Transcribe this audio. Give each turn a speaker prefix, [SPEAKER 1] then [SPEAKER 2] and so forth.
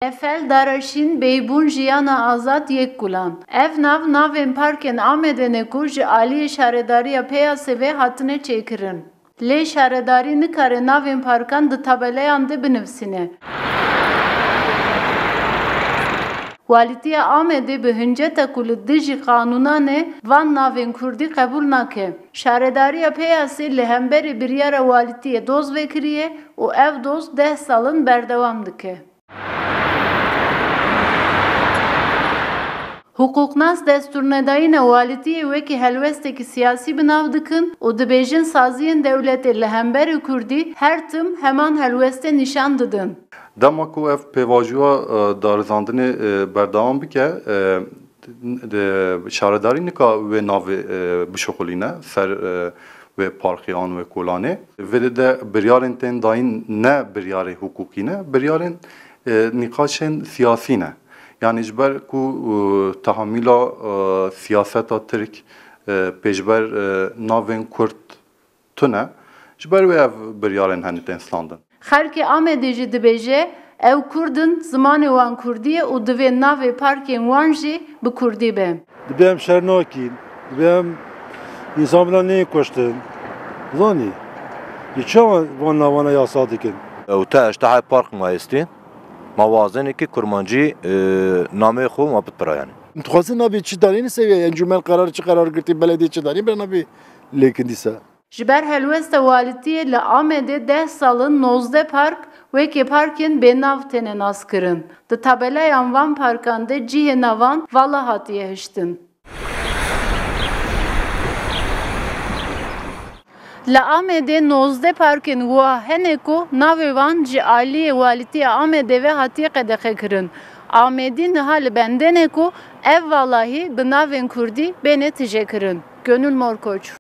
[SPEAKER 1] Efel daraşin beybun jiyana azad yek kulan. Ev navên parkên Amedê ku ji aliyê şaredariya peyasê ve hatine çêkirin. Lê şaredarî nikare navên parkan di tabelayan de binivîsîne. Walîtiya Amedê bi hinceta ku li dijî qanûnan van navên Kurdî qebûl nake. Şaredariya peyasê li hemberî biryara walîtiyê doz vekiriye û ev doz 10 salin berdewam dike. Hukuknas destûrnedayîna walîtiyê wekî helwestekî siyasî bi nav dikin û dibêjin saziyên dewletê li hemberî Kurdî her tim heman helwestê nîşan didin.
[SPEAKER 2] Dema ku ev pêvajoya darizandinê berdewam bike, şaredarî nika wê navê bişuxulîne ser wê parkê an wê kolanê. Vê de biryarên tên dayîn ne biryarê hukukî ne, biryarên nîqaşên siyasî ne. Yani ji ber ku tahammûla siyaseta Tirk pêşber navên Kurd tune, ji ber wê ev biryarên hene tên standin.
[SPEAKER 1] Xelkê Amedê jî dibêje ew Kurdin, zimanê wan Kurdî ye û divê navê parkên wan jî bi Kurdî be.
[SPEAKER 3] Divê em şer nakîn, divê em însan bila nekuştin. Zanî, yê çawa van navana yasa dikin?
[SPEAKER 4] Ew te eştehê park mayestî, mawazenekî kurmancî namê xwe ma bitpira yani.
[SPEAKER 5] Dixwazin nabê çi darînê seviye encûmen qerar çi qerar girtî belediyê çi darîn ber nabê lêkin dîsa.
[SPEAKER 1] Ji ber helwesta walîtiyê li Amedê 10 salin 19 park wekî parkên bênav têne naskirin. Di tabelayan van parkan de cihê navan vala hatiye hiştin. Li Amedê 19 parkên wiha hene ku navê wan ji aliyê walîtiya Amedê ve hatiye qedexekirin. Amedî niha li bendê ne ku ev valahî bi navên Kurdî bêne tije kirin. Gönül Morkoç.